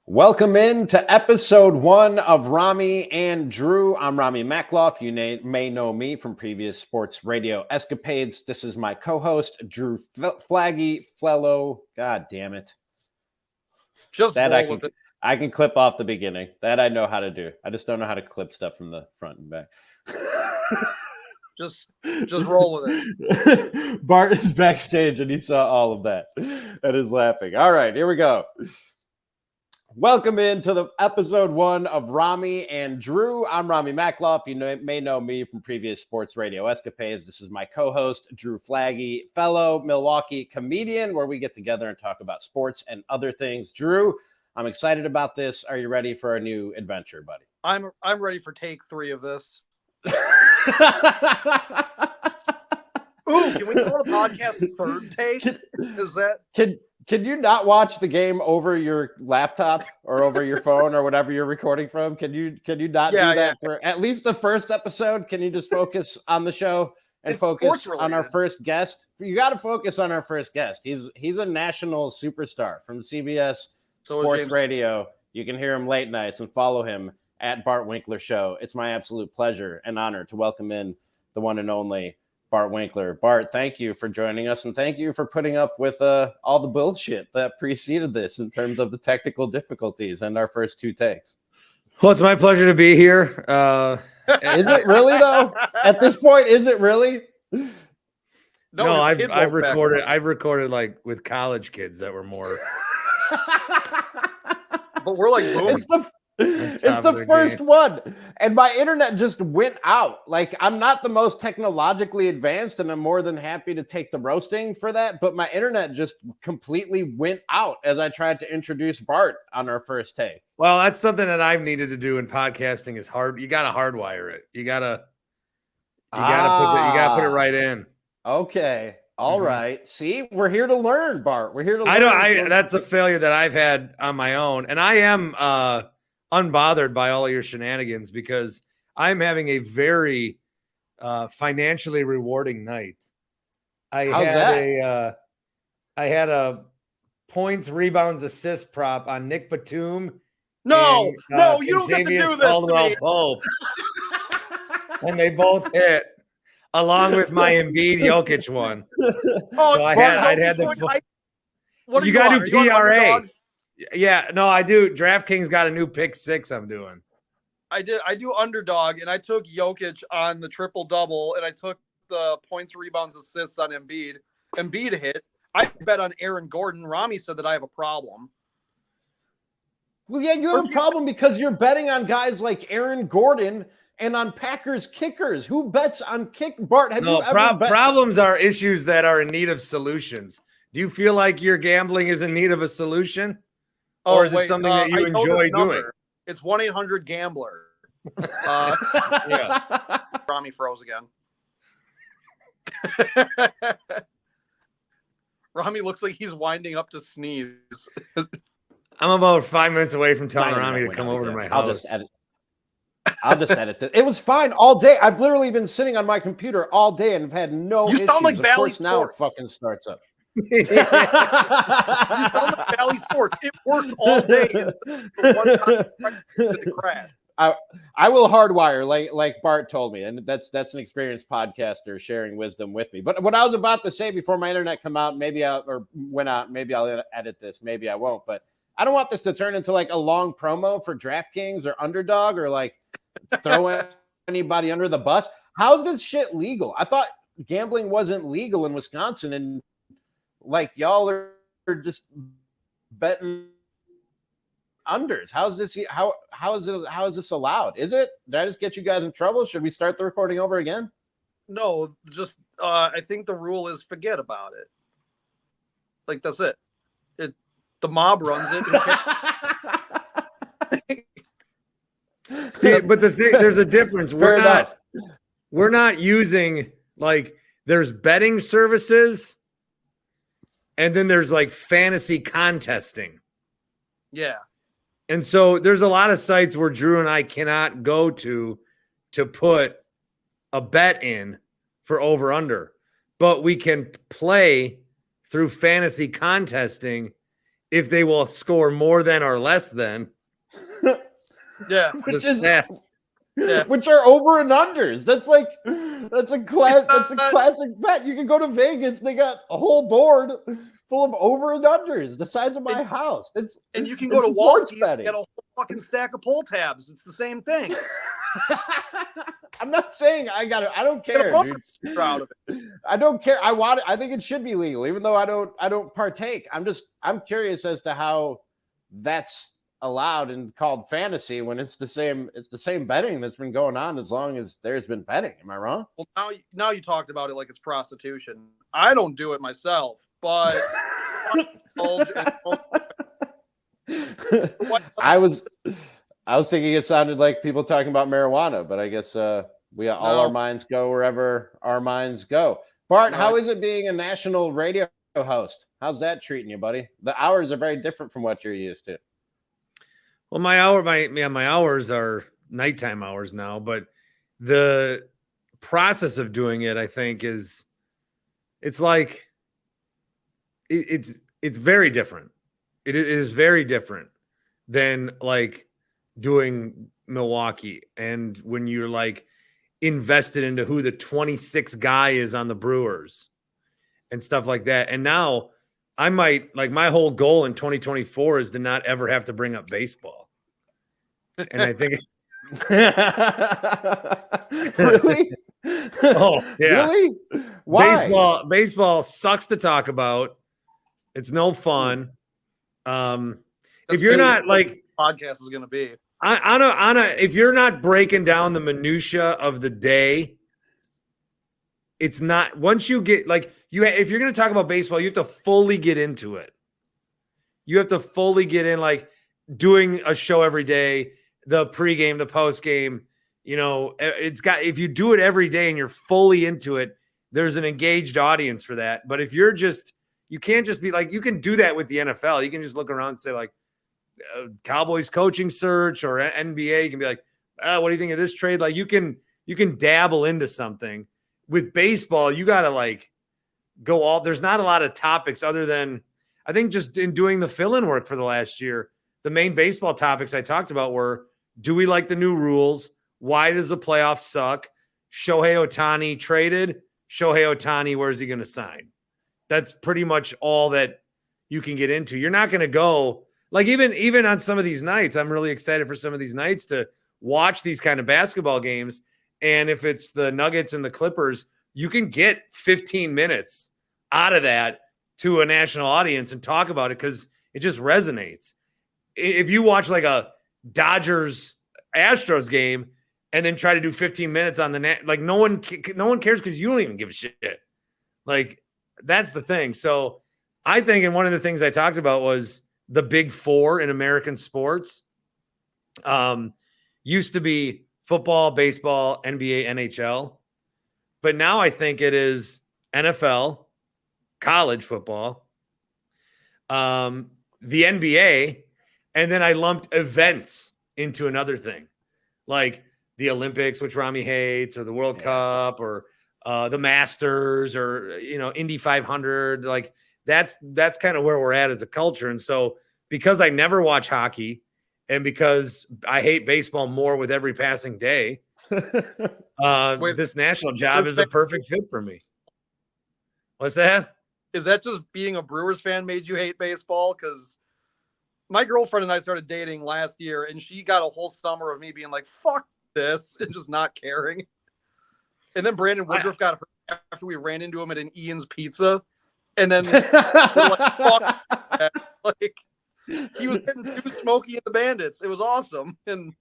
Welcome in to episode 1 of Ramie and Drew. I'm Ramie Makloff. You may know me from previous sports radio escapades. This is my co-host, Drew Flaggy Fellow. God damn it. Just that roll with it. I can clip off the beginning. That I know how to do. I just don't know how to clip stuff from the front and back. Just roll with it. Bart is backstage and he saw all of that and is laughing. All right, here we go. Welcome into the episode 1 of Ramie and Drew. I'm Ramie Makloff. You may know me from previous sports radio escapades. This is my co-host, Drew Flaggy, fellow Milwaukee comedian, where we get together and talk about sports and other things. Drew, I'm excited about this. Are you ready for a new adventure, buddy? I'm ready for take 3 of this. Ooh, can we call the podcast third take? Is that Can you not watch the game over your laptop or over your phone or whatever you're recording from? Can you not do that for at least the first episode? Can you just focus on the show and focus on our first guest? You got to focus on our first guest. He's a national superstar from CBS Sports Radio. You can hear him late nights and follow him at Bart Winkler Show. It's my absolute pleasure and honor to welcome in the one and only Bart Winkler. Bart, thank you for joining us, and thank you for putting up with all the bullshit that preceded this in terms of the technical difficulties and our first 2 takes. Well, it's my pleasure to be here. Is it really, though? At this point, is it really? No, I've recorded like with college kids that were more. But we're like, boom. It's the first one, and my internet just went out. Like, I'm not the most technologically advanced, and I'm more than happy to take the roasting for that, but my internet just completely went out as I tried to introduce Bart on our first take. Well, that's something that I've needed to do in podcasting is hard. You got to hardwire it. You got to put it right in. Okay. All right. See, we're here to learn, Bart. We're here to learn. That's a failure that I've had on my own, and I am unbothered by all of your shenanigans because I'm having a very financially rewarding night. I had a points, rebounds, assist prop on Nick Batum. No, you don't get to do this. Pope. And they both hit, along with my Embiid Jokic one. So I had the. What you got to do PRA. Yeah, no, I do. DraftKings got a new pick 6 I'm doing. I do underdog, and I took Jokic on the triple-double, and I took the points, rebounds, assists on Embiid. Embiid hit. I bet on Aaron Gordon. Ramie said that I have a problem. Well, yeah, you have a problem because you're betting on guys like Aaron Gordon and on Packers kickers. Who bets on kick? Bart, have you ever bet? Problems are issues that are in need of solutions. Do you feel like your gambling is in need of a solution? Or is it something that you enjoy doing? It's 1-800-GAMBLER. Yeah. Ramie froze again. Ramie looks like he's winding up to sneeze. I'm about 5 minutes away from telling Ramie to come over to my house. I'll just edit this. It was fine all day. I've literally been sitting on my computer all day and have had no issues. You sound like Valley Sports. Now it fucking starts up. You sound like Valley Sports. It worked all day. One time it crashed. I will hardwire like Bart told me, and that's an experienced podcaster sharing wisdom with me. But what I was about to say before my internet come out, went out, maybe I'll edit this, maybe I won't. But I don't want this to turn into like a long promo for DraftKings or Underdog or like throw anybody under the bus. How's this shit legal? I thought gambling wasn't legal in Wisconsin, and like y'all are just betting unders. How is this allowed? Is it? Did I just get you guys in trouble? Should we start the recording over again? No, just I think the rule is forget about it. Like that's it. The mob runs it. See, but there's a difference. We're not using like there's betting services. And then there's like fantasy contesting. Yeah. And so there's a lot of sites where Drew and I cannot go to put a bet in for over under, but we can play through fantasy contesting if they will score more than or less than. Yeah. Which are over and unders. That's a classic bet. You can go to Vegas. They got a whole board full of over and unders, the size of my house. And you can go to Wall Street and get a whole fucking stack of pull tabs. It's the same thing. I'm not saying I don't care, dude. Proud of it. I don't care. I think it should be legal, even though I don't partake. I'm curious as to how that's allowed and called fantasy when it's the same betting that's been going on as long as there's been betting. Am I wrong? Well, now you talked about it like it's prostitution. I don't do it myself, but I was thinking it sounded like people talking about marijuana, but I guess all our minds go wherever our minds go. Bart, how is it being a national radio host? How's that treating you, buddy? The hours are very different from what you're used to. Well, my hours are nighttime hours now, but the process of doing it, I think, it's very different. It is very different than like doing Milwaukee, and when you're like invested into who the 26th guy is on the Brewers and stuff like that. And now I might, like, my whole goal in 2024 is to not ever have to bring up baseball. And I think really? Oh, yeah. Really? Why? Baseball sucks to talk about. It's no fun. If you're not like podcast is going to be if you're not breaking down the minutia of the day, it's not. Once you get if you're going to talk about baseball, you have to fully get into it. You have to fully get in, like doing a show every day, the pregame, the postgame. You know, if you do it every day and you're fully into it, there's an engaged audience for that. But if you're you can't just be like, you can do that with the NFL. You can just look around and say like, Cowboys coaching search or NBA. You can be like, what do you think of this trade? Like you can dabble into something. With baseball, you got to like go all. There's not a lot of topics other than, I think, just in doing the fill-in work for the last year. The main baseball topics I talked about were: do we like the new rules? Why does the playoffs suck? Shohei Ohtani traded. Shohei Ohtani, where's he going to sign? That's pretty much all that you can get into. You're not going to go like even on some of these nights. I'm really excited for some of these nights to watch these kind of basketball games. And if it's the Nuggets and the Clippers, you can get 15 minutes out of that to a national audience and talk about it because it just resonates. If you watch like a Dodgers Astros game and then try to do 15 minutes on the net, like no one cares because you don't even give a shit. Like that's the thing. So I think, and one of the things I talked about was the big four in American sports. Used to be football, baseball, NBA, NHL. But now I think it is NFL, college football, the NBA, and then I lumped events into another thing, like the Olympics, which Ramie hates, or the World Cup, or the Masters, or Indy 500. Like that's kind of where we're at as a culture. And so because I never watch hockey, and because I hate baseball more with every passing day, this national job is a perfect fit for me. What's that? Is that just being a Brewers fan made you hate baseball? Because my girlfriend and I started dating last year, and she got a whole summer of me being like, fuck this, and just not caring. And then Brandon Woodruff got hurt after we ran into him at an Ian's Pizza. And then we're like, fuck that. Like, he was getting too smoky at the Bandits. It was awesome. And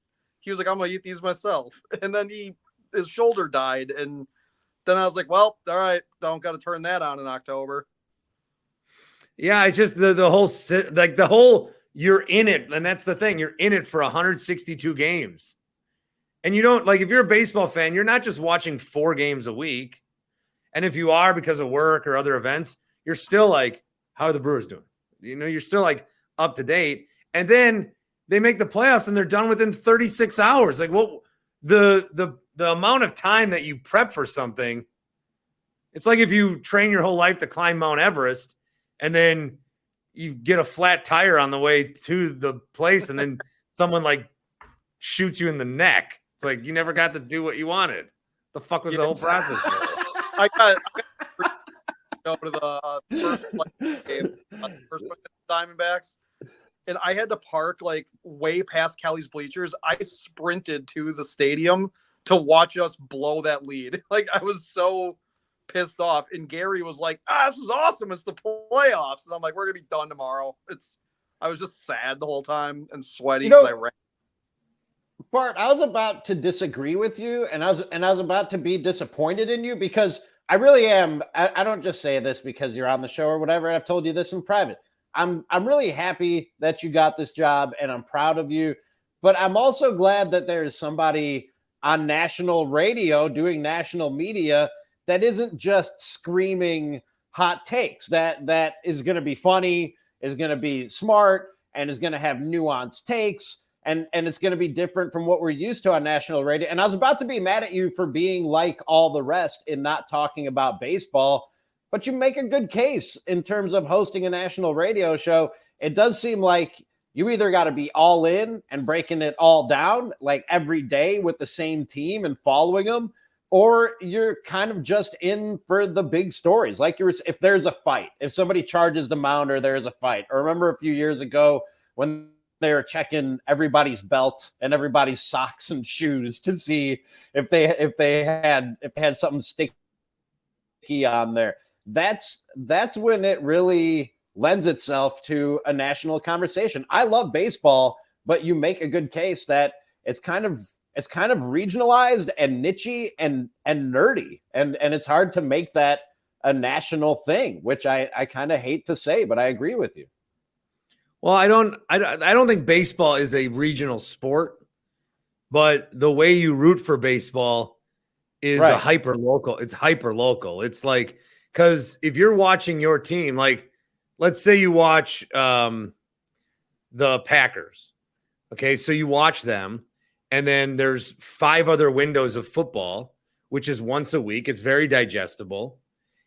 he was like, I'm going to eat these myself. And then his shoulder died. And then I was like, well, all right, don't got to turn that on in October. Yeah, it's just the whole, you're in it. And that's the thing. You're in it for 162 games. And you don't, like, if you're a baseball fan, you're not just watching 4 games a week. And if you are because of work or other events, you're still like, how are the Brewers doing? You're still like, up to date. And then they make the playoffs and they're done within 36 hours. Like, what the amount of time that you prep for something, it's like if you train your whole life to climb Mount Everest and then you get a flat tire on the way to the place, and then someone like shoots you in the neck. It's like you never got to do what you wanted. The fuck was the whole process for? I got go to the first game, first Diamondbacks, and I had to park like way past Kelly's bleachers. I sprinted to the stadium to watch us blow that lead. Like I was so pissed off, and Gary was like, this is awesome, it's the playoffs, and I'm like, we're gonna be done tomorrow. I was just sad the whole time and sweaty because I ran. Bart, I was about to disagree with you, and I was about to be disappointed in you, because I really am. I don't just say this because you're on the show or whatever. I've told you this in private. I'm really happy that you got this job, and I'm proud of you, but I'm also glad that there's somebody on national radio doing national media that isn't just screaming hot takes, that is going to be funny, is going to be smart, and is going to have nuanced takes, and it's going to be different from what we're used to on national radio. And I was about to be mad at you for being like all the rest in not talking about baseball, but you make a good case in terms of hosting a national radio show. It does seem like you either got to be all in and breaking it all down like every day with the same team and following them, or you're kind of just in for the big stories. Like if there's a fight, if somebody charges the mound or there's a fight. Or remember a few years ago when they were checking everybody's belt and everybody's socks and shoes to see if they had something sticky on there. That's when it really lends itself to a national conversation. I love baseball, but you make a good case that it's kind of regionalized and niche-y and nerdy. And it's hard to make that a national thing, which I kind of hate to say, but I agree with you. Well, I don't think baseball is a regional sport, but the way you root for baseball is a hyper local. It's hyper local. It's like, because if you're watching your team, like let's say you watch the Packers. Okay, so you watch them, and then there's 5 other windows of football, which is once a week. It's very digestible.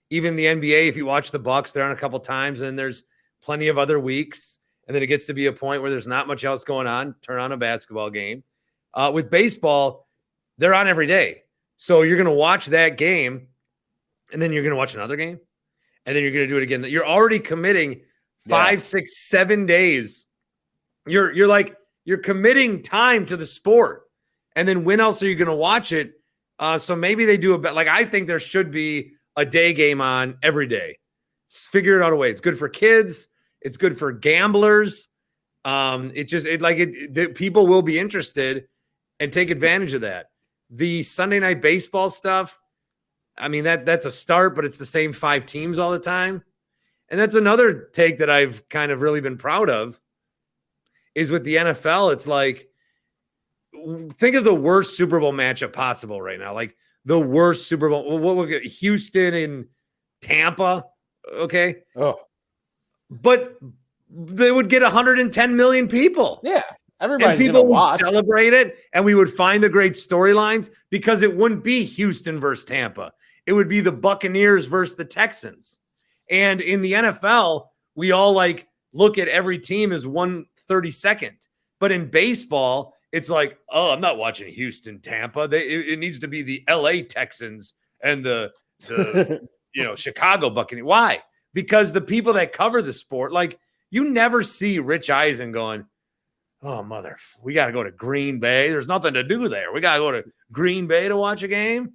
Even the NBA, if you watch the Bucks, they're on a couple times, and then there's plenty of other weeks. And then it gets to be a point where there's not much else going on. Turn on a basketball game. With baseball, they're on every day. So you're going to watch that game, and then you're going to watch another game, and then you're going to do it again. You're already committing 5, 6, 7 days. You're committing time to the sport. And then when else are you going to watch it? So maybe they do a bit. Like I think there should be a day game on every day. Figure it out a way. It's good for kids. It's good for gamblers. People will be interested and take advantage of that. The Sunday night baseball stuff, I mean, that's a start, but it's the same 5 teams all the time. And that's another take that I've kind of really been proud of is with the NFL. It's like, think of the worst Super Bowl matchup possible right now. Like the worst Super Bowl. What would get Houston and Tampa? Okay. Oh. But they would get 110 million people. Yeah. Everybody. And people would celebrate it, and we would find the great storylines because it wouldn't be Houston versus Tampa. It would be the Buccaneers versus the Texans. And in the NFL, we all like look at every team as 1/32nd. But in baseball, it's like, oh, I'm not watching Houston, Tampa. It needs to be the LA Texans and the Chicago Buccaneers. Why? Because the people that cover the sport, like you never see Rich Eisen going, oh, we got to go to Green Bay. There's nothing to do there. We got to go to Green Bay to watch a game.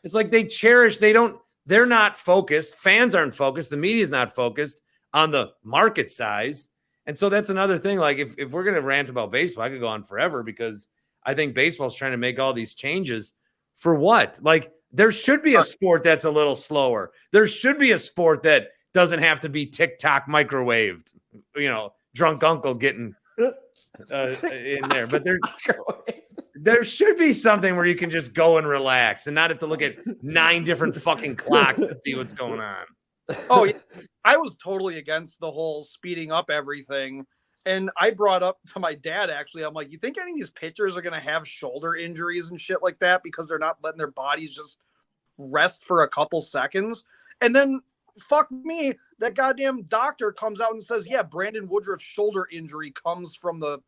It's like they're not focused. Fans aren't focused. The media's not focused on the market size. And so that's another thing. Like if we're going to rant about baseball, I could go on forever because I think baseball's trying to make all these changes for what? Like there should be a sport that's a little slower. There should be a sport that doesn't have to be TikTok microwaved, drunk uncle getting in there. But there should be something where you can just go and relax and not have to look at 9 different fucking clocks to see what's going on. Oh, yeah. I was totally against the whole speeding up everything. And I brought up to my dad, actually, I'm like, you think any of these pitchers are going to have shoulder injuries and shit like that because they're not letting their bodies just rest for a couple seconds? And then fuck me. That goddamn doctor comes out and says, yeah, Brandon Woodruff's shoulder injury comes from the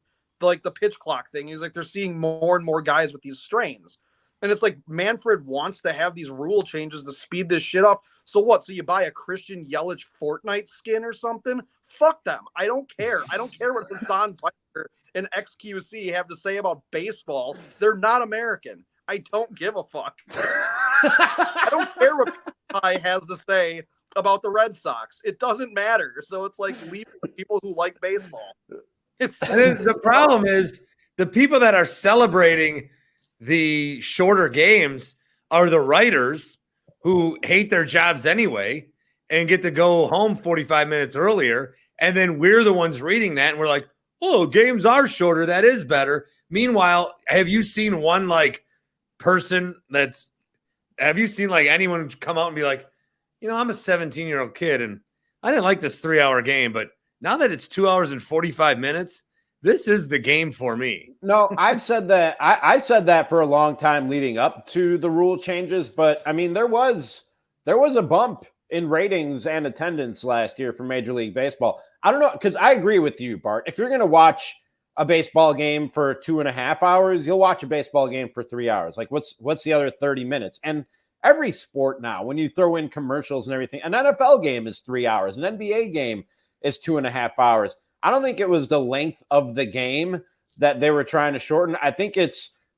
pitch clock thing. He's like, they're seeing more and more guys with these strains. And it's like Manfred wants to have these rule changes to speed this shit up. So what? So you buy a Christian Yelich Fortnite skin or something? Fuck them. I don't care. I don't care what Hassan Piker and XQC have to say about baseball. They're not American. I don't give a fuck. I don't care what I has to say about the Red Sox. It doesn't matter. So it's like, leave the people who like baseball. The problem is the people that are celebrating the shorter games are the writers who hate their jobs anyway and get to go home 45 minutes earlier. And then we're the ones reading that. And we're like, oh, games are shorter. That is better. Meanwhile, have you seen one person have you seen anyone come out and be like, I'm a 17-year-old kid and I didn't like this 3-hour game, but now that it's 2 hours and 45 minutes, this is the game for me. No, I've said that. I said that for a long time leading up to the rule changes. But I mean, there was a bump in ratings and attendance last year for Major League Baseball. I don't know, because I agree with you, Bart. If you're going to watch a baseball game for 2.5 hours, you'll watch a baseball game for 3 hours. Like what's the other 30 minutes? And every sport now, when you throw in commercials and everything, an NFL game is 3 hours, an NBA game is 2.5 hours. I don't think it was the length of the game that they were trying to shorten. I think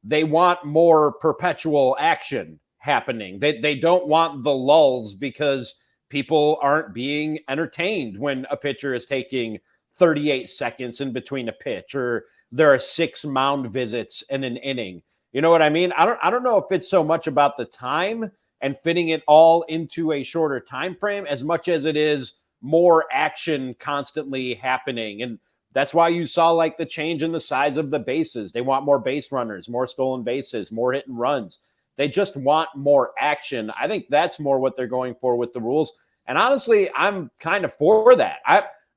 they want more perpetual action happening. They don't want the lulls because people aren't being entertained when a pitcher is taking 38 seconds in between a pitch, or there are 6 mound visits in an inning. You know what I mean? I don't know if it's so much about the time and fitting it all into a shorter time frame as much as it is more action constantly happening. And that's why you saw the change in the size of the bases. They want more base runners, more stolen bases, more hit and runs. They just want more action. I think that's more what they're going for with the rules. And honestly, I'm kind of for that.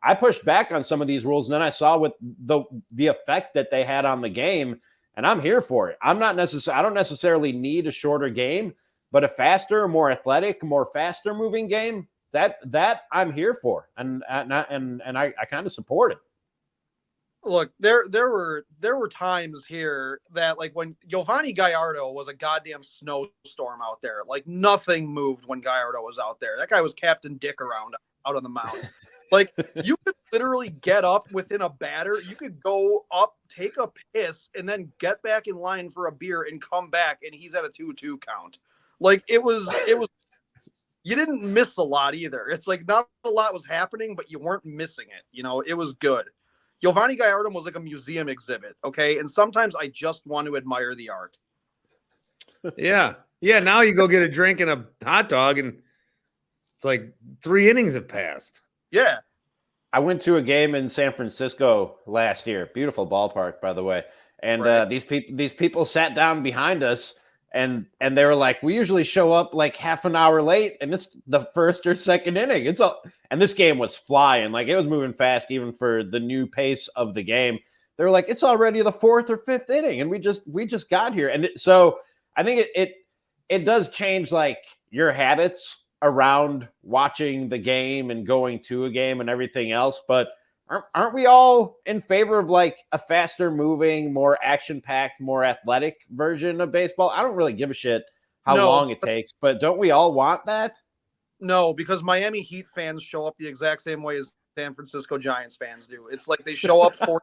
I pushed back on some of these rules, and then I saw with the effect that they had on the game, and I'm here for it. I don't necessarily need a shorter game, but a faster, more athletic, more faster moving game, that I'm here for, and I kind of support it. Look, there were times here that when Giovanni Gallardo was a goddamn snowstorm out there, nothing moved when Gallardo was out there. That guy was Captain Dick around out on the mound. You could literally get up within a batter. You could go up, take a piss, and then get back in line for a beer and come back, and he's at a 2-2 count. It was. You didn't miss a lot either. It's not a lot was happening, but you weren't missing it. It was good. Giovanni Gallardo was like a museum exhibit, okay? And sometimes I just want to admire the art. Yeah. Yeah, now you go get a drink and a hot dog, and it's 3 innings have passed. Yeah. I went to a game in San Francisco last year. Beautiful ballpark, by the way. And right. These people sat down behind us, and they were like, we usually show up half an hour late, and it's the first or second inning. And this game was flying. It was moving fast even for the new pace of the game. They were like, it's already the 4th or 5th inning, and we just got here. And so I think it does change your habits around watching the game and going to a game and everything else. But aren't we all in favor of a faster moving, more action packed, more athletic version of baseball? I don't really give a shit how long it takes, but don't we all want that? No, because Miami Heat fans show up the exact same way as San Francisco Giants fans do. It's they show up for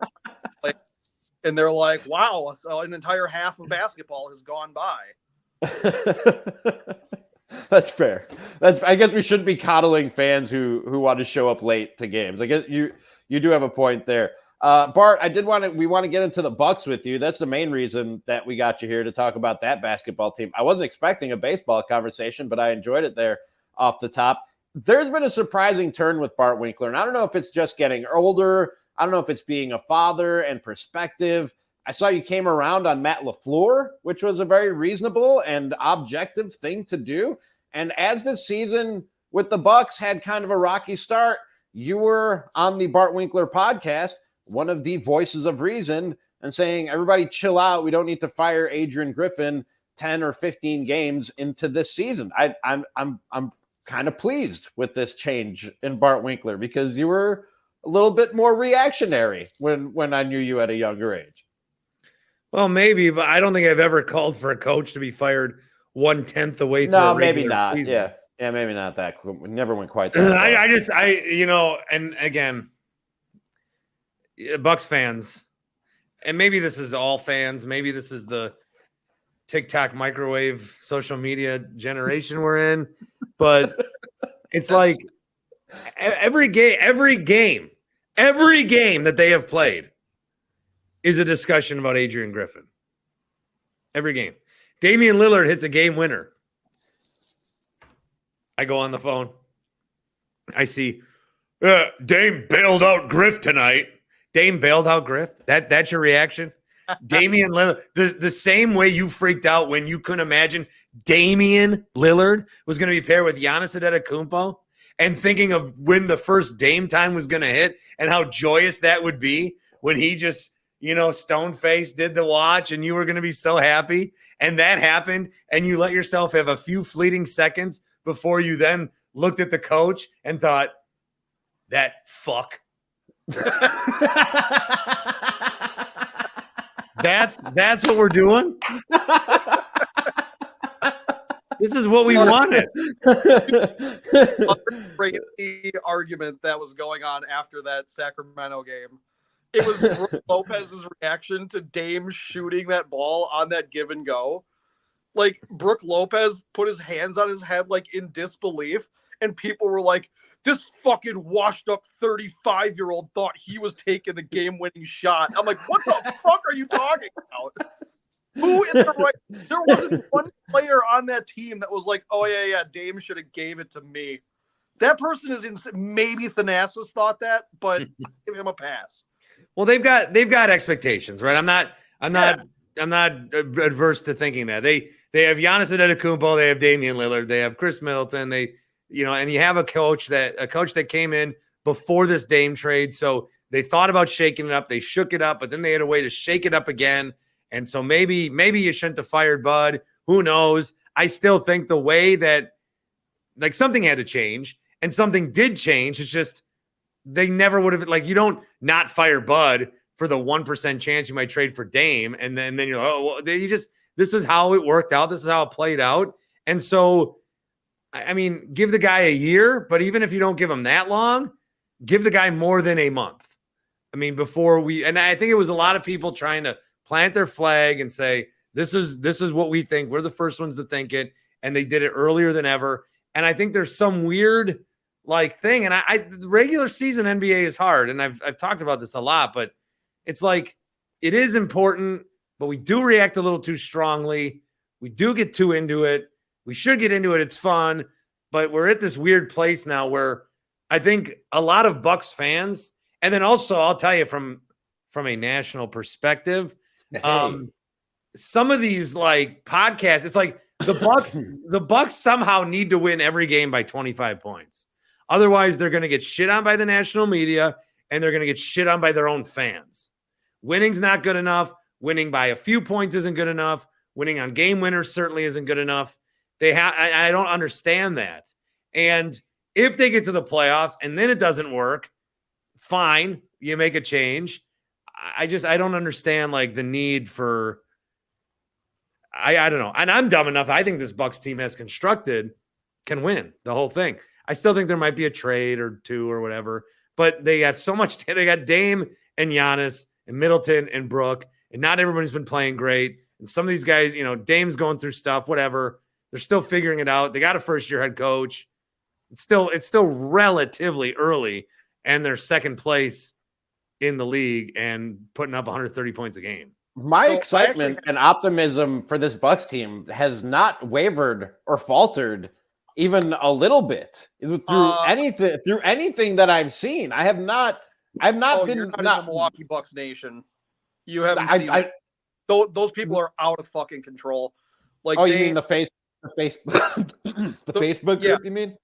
and they're like, wow, so an entire half of basketball has gone by. That's fair. I guess we shouldn't be coddling fans who want to show up late to games. I guess you do have a point there. Bart, we want to get into the Bucks with you. That's the main reason that we got you here, to talk about that basketball team. I wasn't expecting a baseball conversation, but I enjoyed it there off the top. There's been a surprising turn with Bart Winkler, and I don't know if it's just getting older. I don't know if it's being a father and perspective. I saw you came around on Matt LaFleur, which was a very reasonable and objective thing to do. And as the season with the Bucks had kind of a rocky start, you were on the Bart Winkler podcast, one of the voices of reason, and saying, everybody chill out. We don't need to fire Adrian Griffin 10 or 15 games into this season. I'm kind of pleased with this change in Bart Winkler because you were a little bit more reactionary when I knew you at a younger age. Well, maybe, but I don't think I've ever called for a coach to be fired 1/10 away through a maybe regular not. season. Yeah, maybe not that. We never went quite that far. And again, Bucks fans, and maybe this is all fans, maybe this is the TikTok microwave social media generation we're in, but it's like every game that they have played is a discussion about Adrian Griffin. Every game. Damian Lillard hits a game winner. I go on the phone. I see Dame bailed out Griff tonight. Dame bailed out Griff? That's your reaction? Damian Lillard, the same way you freaked out when you couldn't imagine Damian Lillard was going to be paired with Giannis Antetokounmpo and thinking of when the first Dame time was going to hit and how joyous that would be when he just, stone-faced did the watch and you were going to be so happy. And that happened and you let yourself have a few fleeting seconds before you then looked at the coach and thought, that fuck. That's what we're doing. This is what we wanted. Crazy argument that was going on after that Sacramento game. It was Brook Lopez's reaction to Dame shooting that ball on that give and go. Like, Brook Lopez put his hands on his head, like, in disbelief, and people were like, this fucking washed up 35-year-old thought he was taking the game-winning shot. I'm like, what the fuck are you talking about? Who in the right? There wasn't one player on that team that was like, oh, yeah, Dame should have gave it to me. That person is insane. Maybe Thanasis thought that, but give him a pass. Well, they've got expectations, right? I'm not adverse to thinking that. They have Giannis Antetokounmpo, they have Damian Lillard, they have Chris Middleton, and you have a coach that came in before this Dame trade, so they thought about shaking it up. They shook it up, but then they had a way to shake it up again. And so maybe you shouldn't have fired Bud. Who knows? I still think the way that something had to change and something did change. It's just they never would have you don't not fire Bud for the 1% chance you might trade for Dame. And then you're like, oh, well, this is how it worked out. This is how it played out. And so, I mean, give the guy a year, but even if you don't give him that long, give the guy more than a month. I mean, and I think it was a lot of people trying to plant their flag and say, this is what we think. We're the first ones to think it. And they did it earlier than ever. And I think there's some weird thing. And the regular season NBA is hard. And I've talked about this a lot, but it's like, it is important, but we do react a little too strongly. We do get too into it. We should get into it. It's fun, but we're at this weird place now where I think a lot of Bucks fans, and then also I'll tell you from a national perspective, some of these podcasts, it's like the Bucks somehow need to win every game by 25 points. Otherwise, they're going to get shit on by the national media and they're going to get shit on by their own fans. Winning's not good enough. Winning by a few points isn't good enough. Winning on game winners certainly isn't good enough. I don't understand that. And if they get to the playoffs and then it doesn't work, fine, you make a change. I don't understand the need for. I don't know. And I'm dumb enough. I think this Bucks team as constructed can win the whole thing. I still think there might be a trade or two or whatever, but they got so much. They got Dame and Giannis and Middleton and Brook, and not everybody's been playing great. And some of these guys, Dame's going through stuff, whatever. They're still figuring it out. They got a first-year head coach. It's still relatively early, and they're second place in the league and putting up 130 points a game. My excitement and optimism for this Bucks team has not wavered or faltered even a little bit through anything that I've seen. I've not been not in the Milwaukee Bucks nation. You haven't seen those people are out of fucking control. You mean the Facebook group? You mean?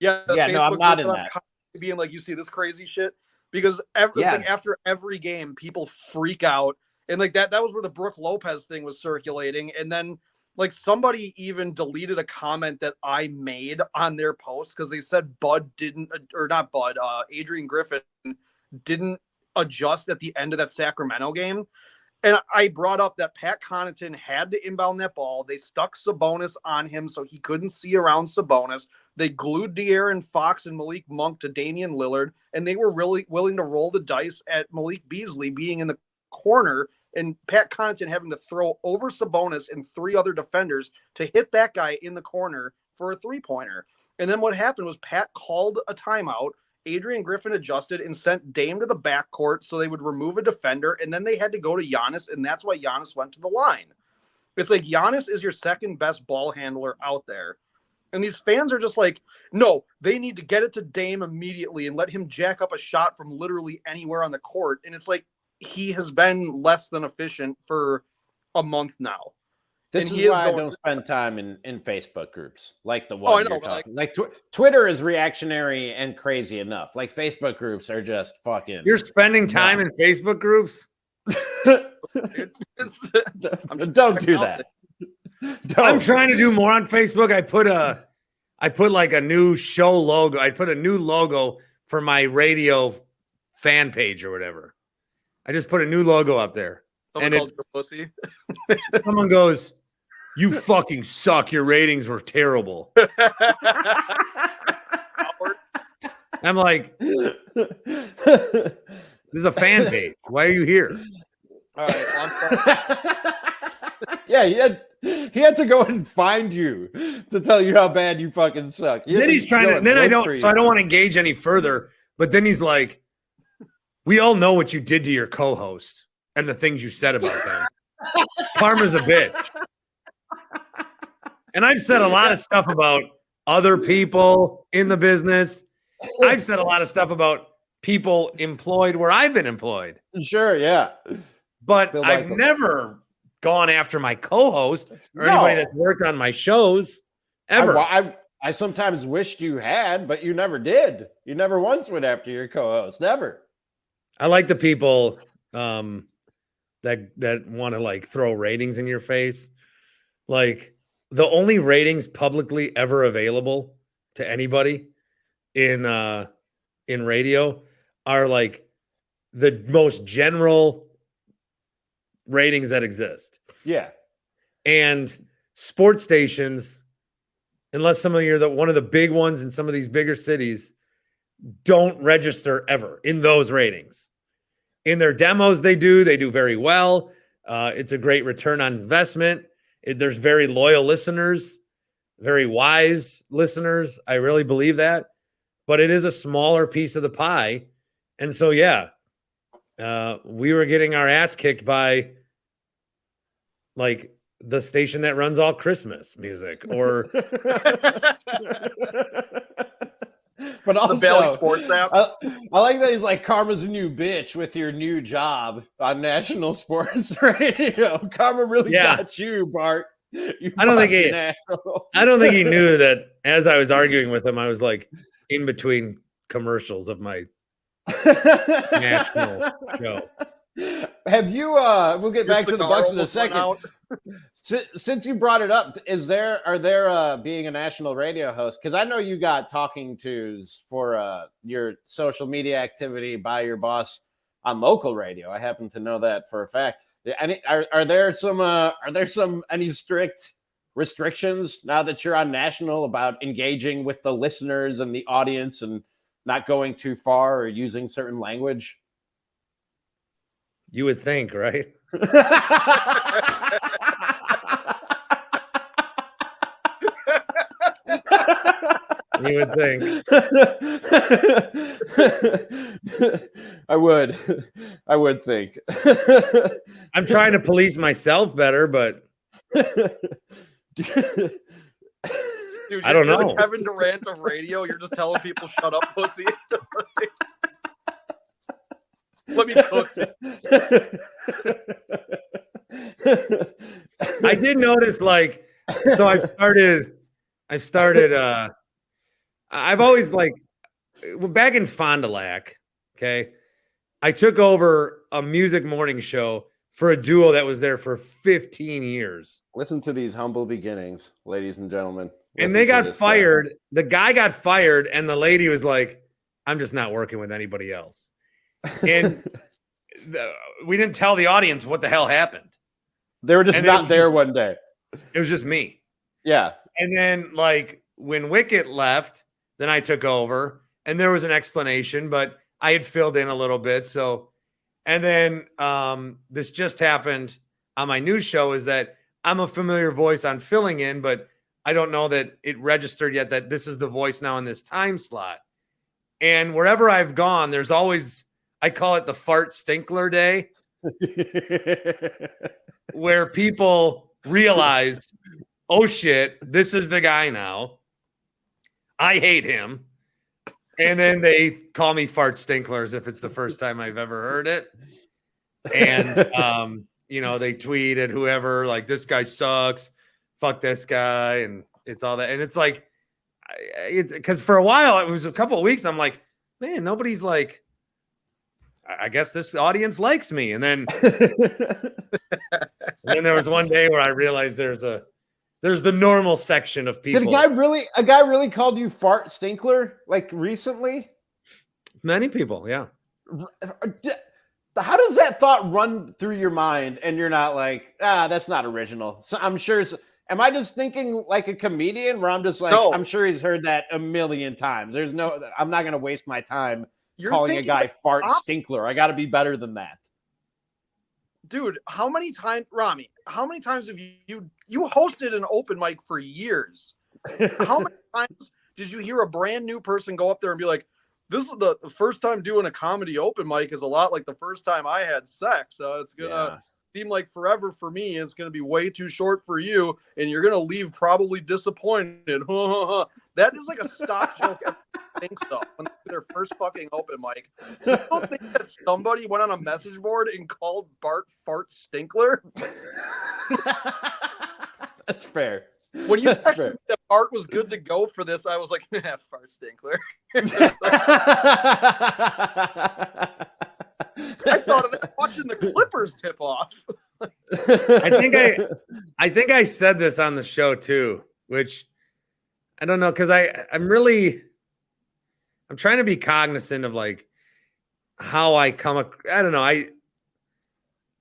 Yeah. No, I'm not in that. Being you see this crazy shit because after every game, people freak out, and that was where the Brook Lopez thing was circulating, and then Like somebody even deleted a comment that I made on their post because they said Adrian Griffin didn't adjust at the end of that Sacramento game. And I brought up that Pat Connaughton had to inbound that ball. They stuck Sabonis on him so he couldn't see around Sabonis. They glued De'Aaron Fox and Malik Monk to Damian Lillard, and they were really willing to roll the dice at Malik Beasley being in the corner and Pat Connaughton having to throw over Sabonis and 3 other defenders to hit that guy in the corner for a three-pointer. And then what happened was Pat called a timeout. Adrian Griffin adjusted and sent Dame to the backcourt so they would remove a defender, and then they had to go to Giannis, and that's why Giannis went to the line. It's like Giannis is your second best ball handler out there. And these fans are just like, no, they need to get it to Dame immediately and let him jack up a shot from literally anywhere on the court. And it's like he has been less than efficient for a month now. This is why I don't spend time in Facebook groups like the one you're talking. Like Twitter is reactionary and crazy enough. Like Facebook groups are just fucking. You're spending time in Facebook groups? Don't do that. I'm trying to do more on Facebook. I put like a new show logo. I put a new logo for my radio fan page or whatever. I just put a new logo up there. Someone called you a pussy. Someone goes, "You fucking suck. Your ratings were terrible." I'm like, this is a fan page. Why are you here? All right. Well, yeah, he had to go and find you to tell you how bad you fucking suck. Then he's trying to. Then I don't want to engage any further. But then he's like, "We all know what you did to your co-host and the things you said about them. Karma's a bitch." And I've said a lot of stuff about other people in the business. I've said a lot of stuff about people employed where I've been employed. Sure, yeah. But I've never gone after my co-host or anybody that's worked on my shows ever. I sometimes wished you had, but you never did. You never once went after your co-host. Never. I like the people that want to like throw ratings in your face. Like the only ratings publicly ever available to anybody in radio are like the most general ratings that exist. Yeah. And sports stations, unless some of you're one of the big ones in some of these bigger cities, don't register ever in those ratings. In their demos, they do very well. It's a great return on investment. There's very loyal listeners, very wise listeners. I really believe that. But it is a smaller piece of the pie. And so, yeah, we were getting our ass kicked by like the station that runs all Christmas music or but also the Valley Sports app. I like that he's like, "Karma's a new bitch with your new job on national sports radio." Karma really got you, Bart. I don't think he knew that as I was arguing with him, I was like in between commercials of my national show. Have you we'll get back to the Bucks in a second. Since you brought it up, are there being a national radio host? Because I know you got talking tos for your social media activity by your boss on local radio. I happen to know that for a fact. Are there some any strict restrictions now that you're on national about engaging with the listeners and the audience and not going too far or using certain language? You would think, right? You would think. I would think. I'm trying to police myself better, but dude, I don't know. The Kevin Durant of radio, you're just telling people, "Shut up, pussy." Let me cook. I did notice, like, so I've started I've always like back in Fond du Lac, okay, I took over a music morning show for a duo that was there for 15 years. Listen to these humble beginnings, ladies and gentlemen. And they got fired. The guy got fired, and the lady was like, I'm just not working with anybody else. And we didn't tell the audience what the hell happened. They were just not there one day. It was just me. Yeah. And then, like, when Wicket left, then I took over, and there was an explanation, but I had filled in a little bit. So, and then this just happened on my new show, is that I'm a familiar voice on filling in, but I don't know that it registered yet that this is the voice now in this time slot. And wherever I've gone, there's always, I call it the fart stinkler day, where people realize, oh shit, this is the guy now. I hate him. And then they call me fart stinklers if it's the first time I've ever heard it. And, you know, they tweet at whoever, like, this guy sucks. Fuck this guy. And it's all that. And it's like, because for a while, it was a couple of weeks, I'm like, man, nobody's like, I guess this audience likes me. And then, there was one day where I realized there's the normal section of people. Did a guy really called you fart stinkler like recently? Many people, yeah. How does that thought run through your mind and you're not like, that's not original? So I'm sure. Am I just thinking like a comedian where I'm just like, no. I'm sure he's heard that a million times. I'm not going to waste my time calling a guy fart stinkler. I got to be better than that. Dude, how many times, Ramie, how many times have you hosted an open mic for years? How many times did you hear a brand new person go up there and be like, this is the first time doing a comedy open mic is a lot like the first time I had sex. So it's going to seem like forever for me. It's going to be way too short for you. And you're going to leave probably disappointed. That is like a stock joke. I think so. When they did their first fucking open mic. So you don't think that somebody went on a message board and called Bart Fart Stinkler? That's fair. When you texted me that Bart was good to go for this, I was like, Fart Stinkler. I thought of that watching the Clippers tip off. I think I said this on the show too, which I don't know, because I'm trying to be cognizant of like how I come. I don't know.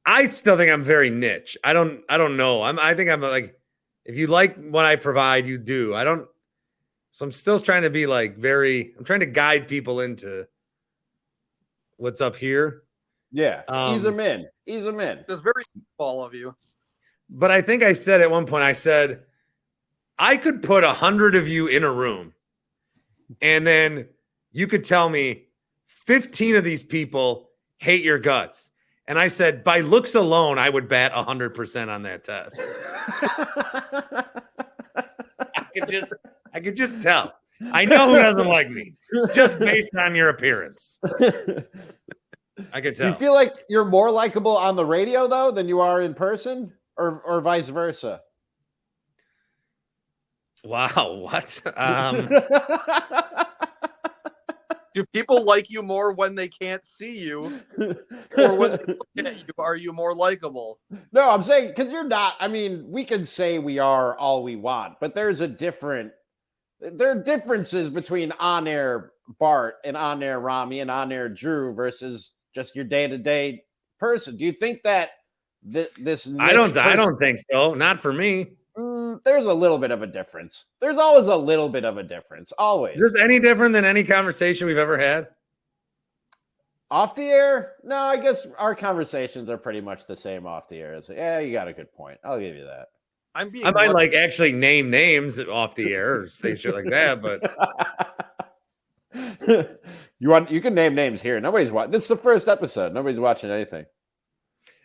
I still think I'm very niche. I don't know. I think I'm like, if you like what I provide, you do. So I'm still trying to be like I'm trying to guide people into what's up here. Yeah. Ease them in. That's very small of you. But I think I said at one point, I said, I could put 100 of you in a room and then you could tell me 15 of these people hate your guts. And I said, by looks alone, I would bat 100% on that test. I could just tell. I know who doesn't like me, just based on your appearance. I could tell. Do you feel like you're more likable on the radio though than you are in person, or vice versa? Wow, what? Do people like you more when they can't see you, or when they look at you? Are you more likable? No, I'm saying because you're not. I mean, we can say we are all we want, but there are differences between on-air Bart and on-air Ramie and on-air Drew versus just your day-to-day person. Do you think that this? I don't think so. Not for me. There's a little bit of a difference. There's always a little bit of a difference. Always. Is this any different than any conversation we've ever had? Off the air? No, I guess our conversations are pretty much the same off the air. Yeah, you got a good point. I'll give you that. I might like actually name names off the air or say shit like that, but you can name names here. Nobody's watching. This is the first episode. Nobody's watching anything.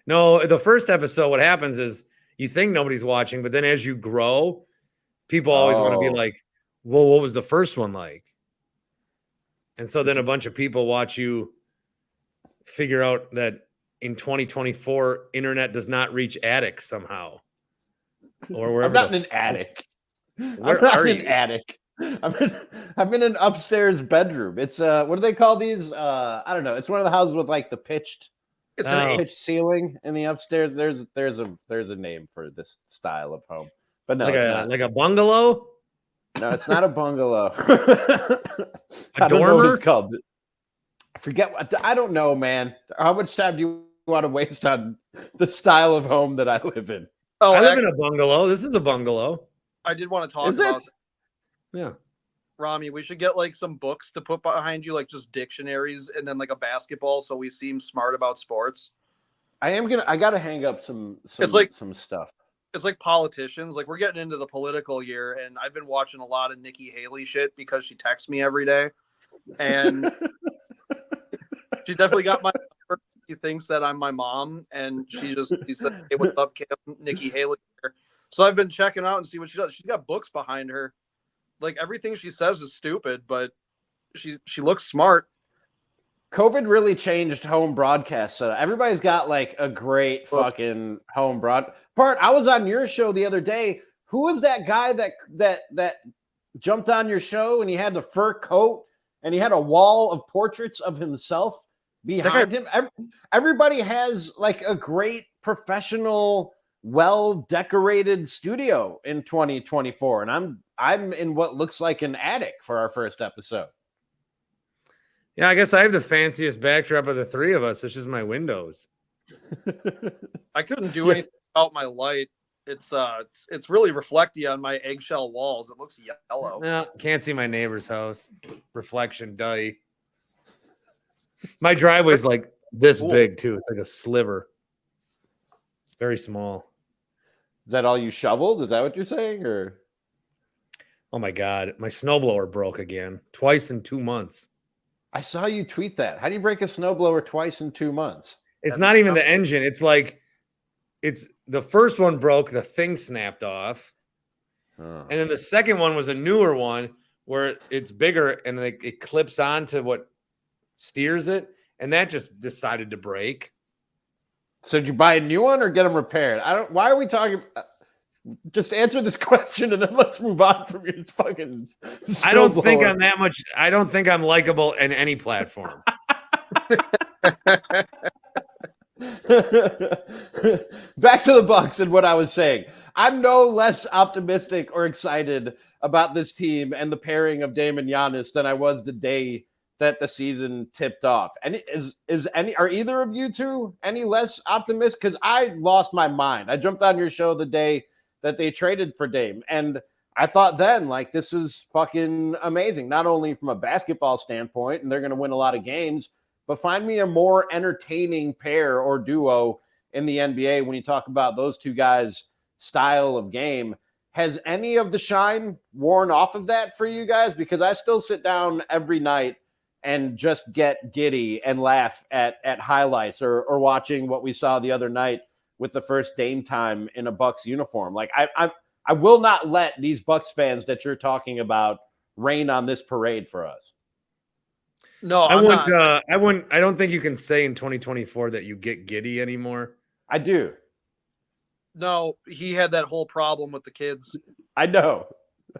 No, the first episode, what happens is you think nobody's watching, but then as you grow, people always want to be like, well, what was the first one like? And so then a bunch of people watch you figure out that in 2024, internet does not reach attics somehow. Or wherever. I'm not in an attic. Where are you? An attic. I'm in an upstairs bedroom. It's what do they call these? I don't know. It's one of the houses with like the pitched It's an an pitch ceiling in the upstairs. There's a name for this style of home, but no, like it's a not. like a bungalow, No, it's not a bungalow. a I don't know what dormer. it's called. I forget what. I don't know, man. How much time do you want to waste on the style of home that I live in? Oh, I live in a bungalow. This is a bungalow. I did want to talk Is about it? Yeah. Ramie. We should get like some books to put behind you, like just dictionaries, and then like a basketball, so we seem smart about sports. I gotta hang up some stuff. It's like politicians. Like we're getting into the political year, and I've been watching a lot of Nikki Haley shit because she texts me every day, and she definitely got my number. She thinks that I'm my mom, and she said, "Hey, what's up, Kim? Nikki Haley here." So I've been checking out and see what she does. She's got books behind her. Like everything she says is stupid, but she looks smart. COVID really changed home broadcast. So everybody's got like a great fucking home broad. Bart, I was on your show the other day. Who was that guy that jumped on your show and he had the fur coat and he had a wall of portraits of himself behind him? Everybody has like a great professional, well-decorated studio in 2024, and I'm in what looks like an attic for our first episode. Yeah, I guess I have the fanciest backdrop of the three of us. It's just my windows. I couldn't do anything about my light. It's really reflecty on my eggshell walls. It looks yellow. No, can't see my neighbor's house. Reflection, dye. My driveway's like this big too. It's like a sliver. Very small. Is that all you shoveled? Is that what you're saying? Or oh my God, my snowblower broke again. Twice in 2 months. I saw you tweet that. How do you break a snowblower twice in 2 months? It's not even the engine. It's like it's the first one broke, the thing snapped off. And then the second one was a newer one where it's bigger and it clips onto what steers it, and that just decided to break. So did you buy a new one or get them repaired? Why are we talking? Just answer this question and then let's move on from your fucking. I don't think I'm that much. I don't think I'm likable in any platform. Back to the Bucks and what I was saying. I'm no less optimistic or excited about this team and the pairing of Dame and Giannis than I was the day that the season tipped off. And are either of you two any less optimistic? Because I lost my mind. I jumped on your show the day that they traded for Dame, and I thought then, like, this is fucking amazing. Not only from a basketball standpoint, and they're going to win a lot of games, but find me a more entertaining pair or duo in the NBA when you talk about those two guys' style of game. Has any of the shine worn off of that for you guys? Because I still sit down every night and just get giddy and laugh at highlights or watching what we saw the other night with the first Dame time in a Bucks uniform. Like I will not let these Bucks fans that you're talking about rain on this parade for us. No, I wouldn't. I don't think you can say in 2024 that you get giddy anymore. I do. No, he had that whole problem with the kids. I know.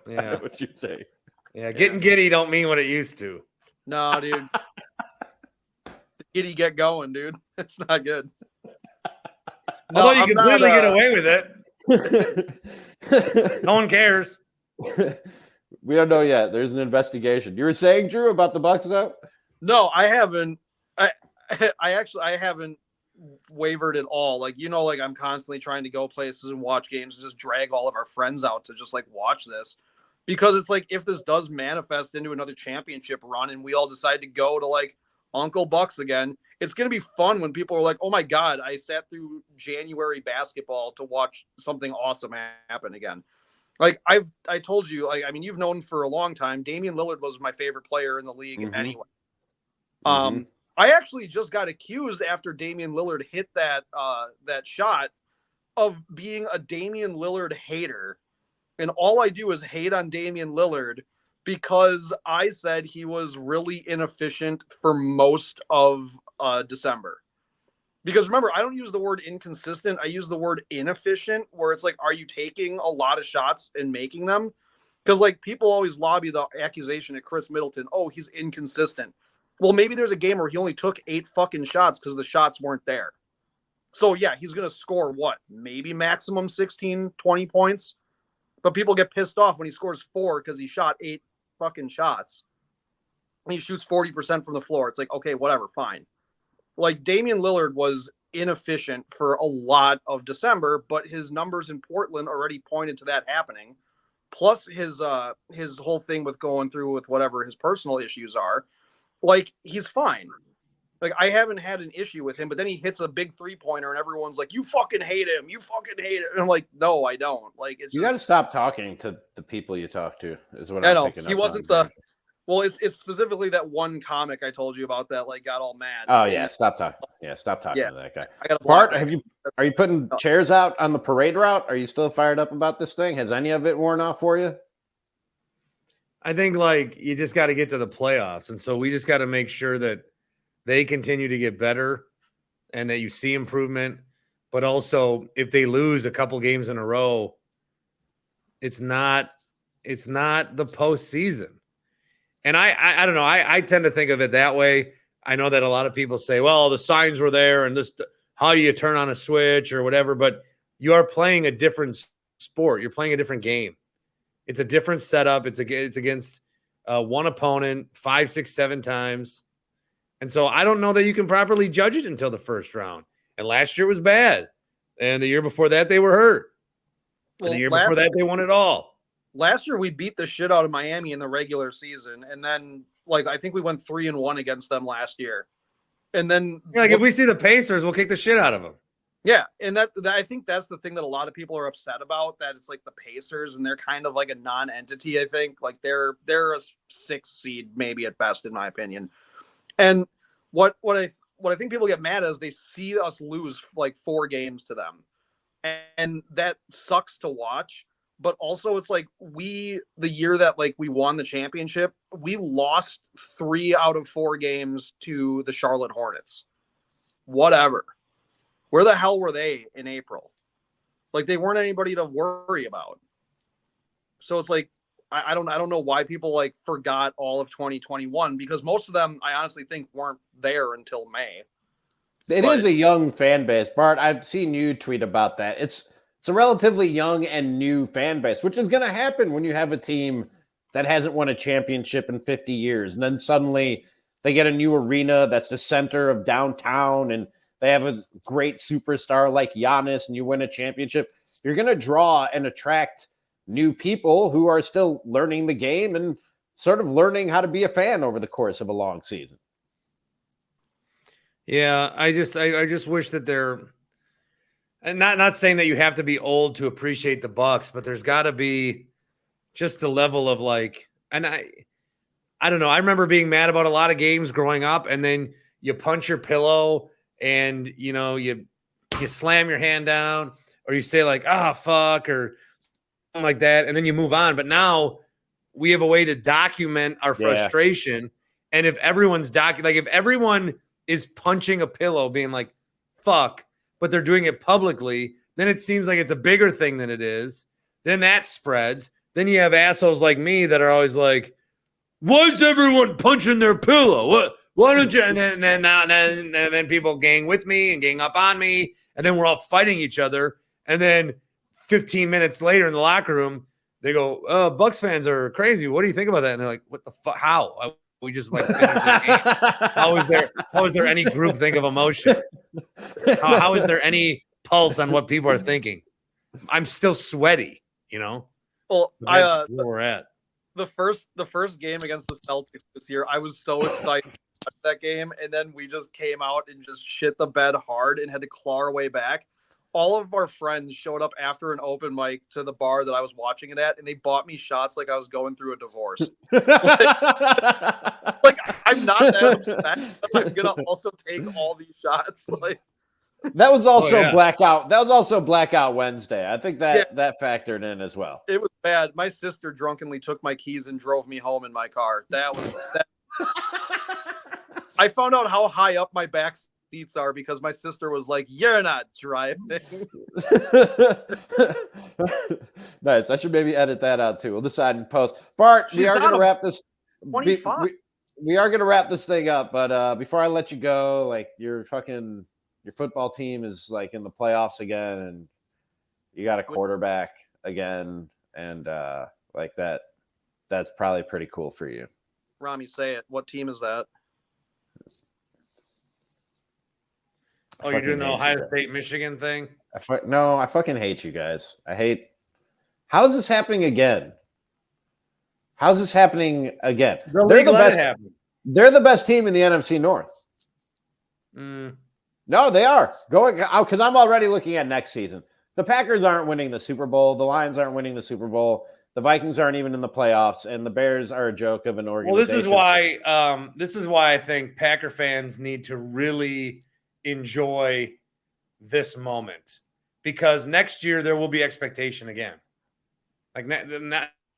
Yeah, I know what you say. Yeah, getting giddy don't mean what it used to. No, dude. The giddy get going, dude. It's not good. No, although you can clearly get away with it. No one cares. We don't know yet. There's an investigation. You were saying, Drew, about the Bucks, though? No, I haven't. I haven't wavered at all. Like, like I'm constantly trying to go places and watch games and just drag all of our friends out to just like watch this, because it's like if this does manifest into another championship run and we all decide to go to like Uncle Bucks again, it's going to be fun when people are like, oh my God, I sat through January basketball to watch something awesome happen again. Like I told you, like, I mean, you've known for a long time, Damian Lillard was my favorite player in the league anyway. I actually just got accused after Damian Lillard hit that shot of being a Damian Lillard hater. And all I do is hate on Damian Lillard because I said he was really inefficient for most of December. Because remember, I don't use the word inconsistent. I use the word inefficient, where it's like, are you taking a lot of shots and making them? Because like people always lobby the accusation at Chris Middleton, oh, he's inconsistent. Well, maybe there's a game where he only took 8 fucking shots because the shots weren't there. So, yeah, he's going to score what? Maybe maximum 16, 20 points. But people get pissed off when he scores 4 because he shot 8 fucking shots. And he shoots 40% from the floor. It's like, okay, whatever, fine. Like, Damian Lillard was inefficient for a lot of December, but his numbers in Portland already pointed to that happening. Plus his whole thing with going through with whatever his personal issues are. Like, he's fine. Like, I haven't had an issue with him, but then he hits a big 3-pointer and everyone's like, you fucking hate him. You fucking hate it. And I'm like, no, I don't. Like, it's you got to stop talking to the people you talk to is what I I'm know. picking up He wasn't on. well, it's specifically that one comic I told you about that like got all mad. Oh yeah, stop talking. Yeah, stop talking to that guy. I got Bart, are you putting chairs out on the parade route? Are you still fired up about this thing? Has any of it worn off for you? I think like you just got to get to the playoffs. And so we just got to make sure that they continue to get better and that you see improvement. But also if they lose a couple games in a row, it's not the postseason. And I don't know. I tend to think of it that way. I know that a lot of people say, well, the signs were there and this, how you turn on a switch or whatever, but you are playing a different sport. You're playing a different game. It's a different setup. It's against one opponent 5, 6, 7 times. And so I don't know that you can properly judge it until the first round. And last year was bad. And the year before that, they were hurt. Well, and the year before that, they won it all. Last year, we beat the shit out of Miami in the regular season. And then, like, I think we went 3-1 against them last year. And then, if we see the Pacers, we'll kick the shit out of them. Yeah. And that I think that's the thing that a lot of people are upset about, that it's like the Pacers and they're kind of like a non-entity, I think. Like, they're a 6th seed, maybe at best, in my opinion. And what I think people get mad at is they see us lose like 4 games to them. And that sucks to watch. But also it's like the year that like we won the championship, we lost 3 out of 4 games to the Charlotte Hornets. Whatever. Where the hell were they in April? Like, they weren't anybody to worry about. So it's like, I don't know why people like forgot all of 2021, because most of them I honestly think weren't there until May. It is a young fan base, Bart. I've seen you tweet about that. It's a relatively young and new fan base, which is going to happen when you have a team that hasn't won a championship in 50 years. And then suddenly they get a new arena that's the center of downtown and they have a great superstar like Giannis and you win a championship. You're going to draw and attract new people who are still learning the game and sort of learning how to be a fan over the course of a long season. Yeah, I just wish that they're, and not saying that you have to be old to appreciate the Bucks, but there's got to be just a level of like, and I don't know. I remember being mad about a lot of games growing up, and then you punch your pillow, and you slam your hand down, or you say like, fuck, or something like that, and then you move on. But now we have a way to document our frustration, and if everyone's if everyone is punching a pillow, being like, fuck, but they're doing it publicly, then it seems like it's a bigger thing than it is. Then that spreads. Then you have assholes like me that are always like, why is everyone punching their pillow? What? Why don't you? And then people gang with me and gang up on me. And then we're all fighting each other. And then 15 minutes later in the locker room, they go, Bucks fans are crazy. What do you think about that? And they're like, what the fuck? How? We just like finished the game. How is there any group think of emotion? How is there any pulse on what people are thinking? I'm still sweaty, Well, that's where we're at. The first game against the Celtics this year, I was so excited about that game, and then we just came out and just shit the bed hard and had to claw our way back. All of our friends showed up after an open mic to the bar that I was watching it at, and they bought me shots like I was going through a divorce. like I'm not that upset. I'm gonna also take all these shots. Like, that was also blackout. That was also blackout Wednesday. I think that factored in as well. It was bad. My sister drunkenly took my keys and drove me home in my car. That. I found out how high up my back seats are because my sister was like, "You're not driving." Nice. I should maybe edit that out too. We'll decide in post. Bart, we are going to wrap this. 25. we are gonna wrap this thing up, but before I let you go, like your football team is like in the playoffs again, and you got a quarterback again, and like that's probably pretty cool for you. Ramie, say it. What team is that? Oh, you're doing the Ohio State Michigan thing? No, I fucking hate you guys. How is this happening again? How's this happening again? They're the best. They're the best team in the NFC North. No, they are going out because I'm already looking at next season. The Packers aren't winning the Super Bowl. The Lions aren't winning the Super Bowl. The Vikings aren't even in the playoffs, and the Bears are a joke of an organization. Well, this is why I think Packer fans need to really enjoy this moment, because next year there will be expectation again. Like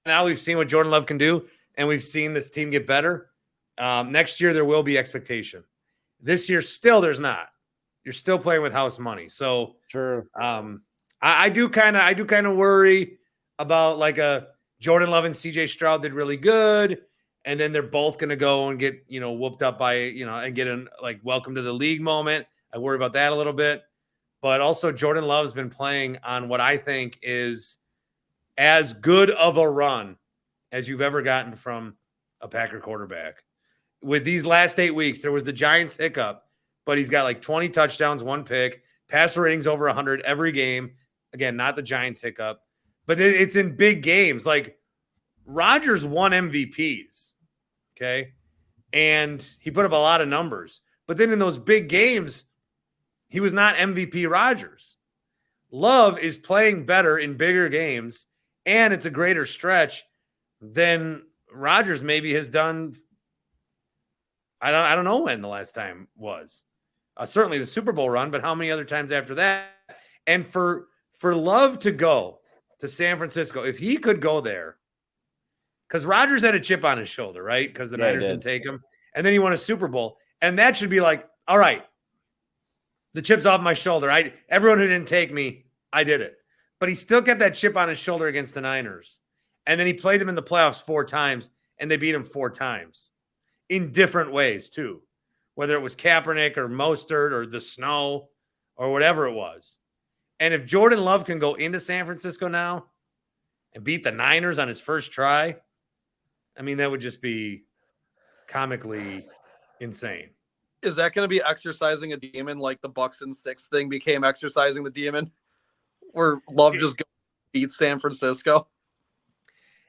now we've seen what Jordan Love can do, and we've seen this team get better. Next year there will be expectation. This year still there's not. You're still playing with house money. So sure. I do kind of worry about like a Jordan Love and CJ Stroud did really good, and then they're both going to go and get, whooped up by, and get an like welcome to the league moment. I worry about that a little bit. But also Jordan Love's been playing on what I think is as good of a run as you've ever gotten from a Packer quarterback. With these last 8 weeks, there was the Giants hiccup, but he's got like 20 touchdowns, 1 pick, passer ratings over 100 every game. Again, not the Giants hiccup, but it's in big games. Like Rodgers won MVPs, okay? And he put up a lot of numbers. But then in those big games, he was not MVP Rodgers. Love is playing better in bigger games, and it's a greater stretch than Rodgers maybe has done. I don't know when the last time was. Certainly the Super Bowl run, but how many other times after that? And for Love to go to San Francisco, if he could go there, because Rodgers had a chip on his shoulder, right? Because the Niners didn't take him. And then he won a Super Bowl. And that should be like, all right, the chip's off my shoulder. Everyone who didn't take me, I did it. But he still kept that chip on his shoulder against the Niners. And then he played them in the playoffs 4 times, and they beat him 4 times in different ways too, whether it was Kaepernick or Mostert or the snow or whatever it was. And if Jordan Love can go into San Francisco now and beat the Niners on his first try, I mean, that would just be comically insane. Is that going to be exercising a demon like the Bucks in 6 thing became exercising the demon, where Love just go beat San Francisco?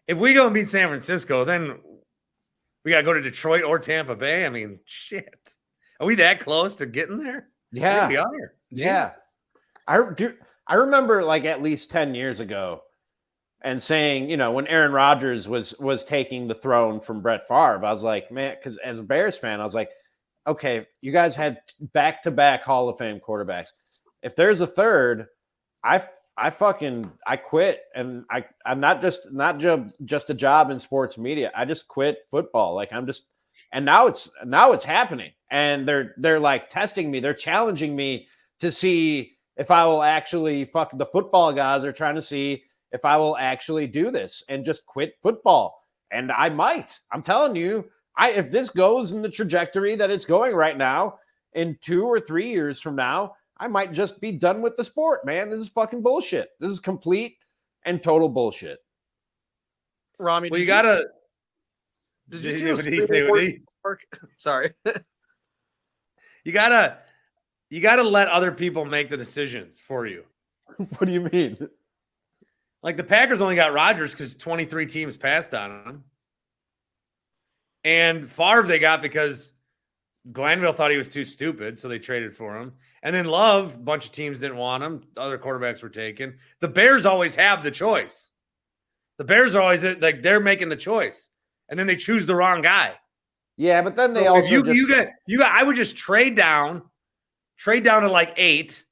If we go and beat San Francisco, then we got to go to Detroit or Tampa Bay. I mean, shit. Are we that close to getting there? Yeah. We are. Yeah. I remember like at least 10 years ago and saying, when Aaron Rodgers was taking the throne from Brett Favre, I was like, man, because as a Bears fan, I was like, okay, you guys had back-to-back Hall of Fame quarterbacks. If there's a third, I quit, and I'm not just a job in sports media. I just quit football. Like and now it's happening, and they're like testing me. They're challenging me to see if I will actually fuck the football guys are trying to see if I will actually do this and just quit football. And I might. I'm telling you, if this goes in the trajectory that it's going right now, in 2 or 3 years from now, I might just be done with the sport, man. This is fucking bullshit. This is complete and total bullshit. Ramie, well, you gotta. Did you what did he say? Sorry. You gotta let other people make the decisions for you. What do you mean? Like the Packers only got Rodgers because 23 teams passed on him. And Favre they got because Glanville thought he was too stupid, so they traded for him. And then Love, a bunch of teams didn't want him. Other quarterbacks were taken. The Bears always have the choice. The Bears are always like they're making the choice, and then they choose the wrong guy. Yeah, but then they so also you got. I would just trade down to like 8,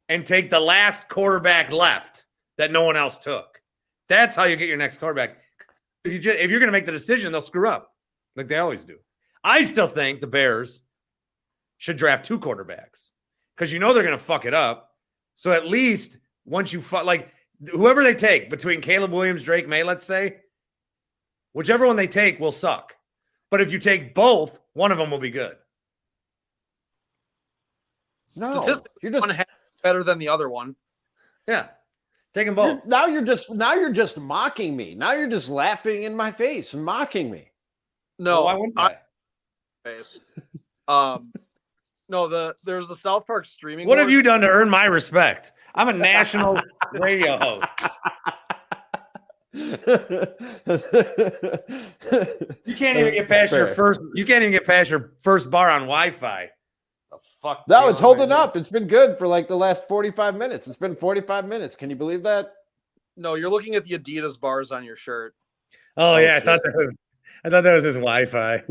and take the last quarterback left that no one else took. That's how you get your next quarterback. If you're going to make the decision, they'll screw up like they always do. I still think the Bears should draft 2 quarterbacks because they're going to fuck it up. So at least once you like whoever they take between Caleb Williams, Drake May, let's say, whichever one they take will suck. But if you take both, one of them will be good. No, Statistically, one half better than the other one. Yeah, take them both. Now you're just mocking me. Now you're just laughing in my face and mocking me. No, well, why wouldn't I? Face. No, there's the South Park streaming. What have you done to earn my respect? I'm a national radio host. You can't even get past your first. You can't even get past your first bar on Wi-Fi. The fuck? No, it's holding up. It's been good for like the last 45 minutes. It's been 45 minutes. Can you believe that? No, you're looking at the Adidas bars on your shirt. Oh yeah, shit. I thought that was his Wi-Fi.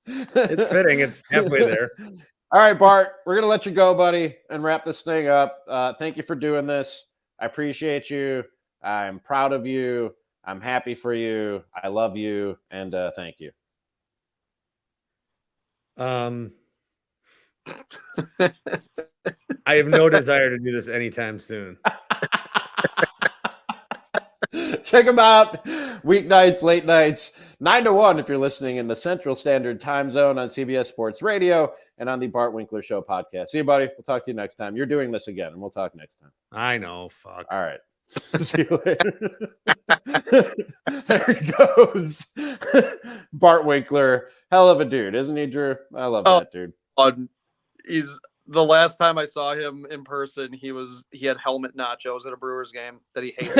It's fitting. It's halfway there. All right, Bart, we're going to let you go, buddy, and wrap this thing up. Thank you for doing this. I appreciate you. I'm proud of you. I'm happy for you. I love you. And thank you. I have no desire to do this anytime soon. Check them out weeknights, late nights, 9 to 1 if you're listening in the Central Standard Time Zone on CBS Sports Radio and on the Bart Winkler Show podcast. See you, buddy. We'll talk to you next time. You're doing this again, and we'll talk next time. I know. Fuck. All right. See you later. There he goes. Bart Winkler. Hell of a dude, isn't he, Drew? I love that dude. He's the last time I saw him in person, he had helmet nachos at a Brewers game that he hates.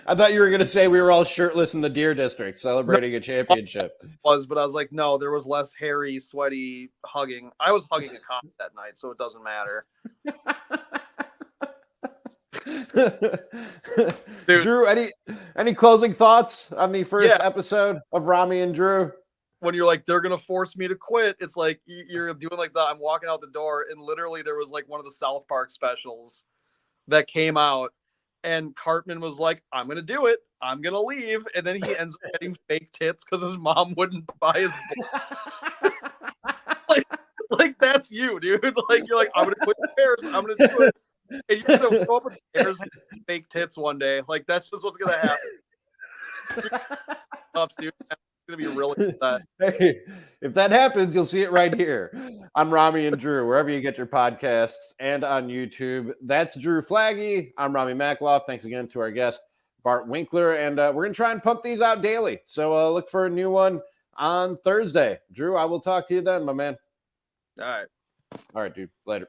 I thought you were going to say we were all shirtless in the Deer District celebrating a championship. But I was like, no, there was less hairy, sweaty hugging. I was hugging a cop that night, so it doesn't matter. Dude. Drew, any closing thoughts on the first episode of Ramie and Drew? When you're like, they're going to force me to quit, it's like you're doing like that. I'm walking out the door, and literally there was like one of the South Park specials that came out, and Cartman was like, I'm going to do it. I'm going to leave. And then he ends up getting fake tits because his mom wouldn't buy his book. like that's you, dude. Like, you're like, I'm going to quit the Bears. I'm going to do it. And you're going to go up with the Bears and fake tits one day. Like, that's just what's going to happen. Ups, dude. Going to be really upset. Hey, if that happens, you'll see it right here on Ramie and Drew, wherever you get your podcasts, and on YouTube. That's Drew Flaggy. I'm Ramie Makloff. Thanks again to our guest, Bart Winkler, and we're going to try and pump these out daily. So look for a new one on Thursday. Drew, I will talk to you then, my man. All right. All right, dude. Later.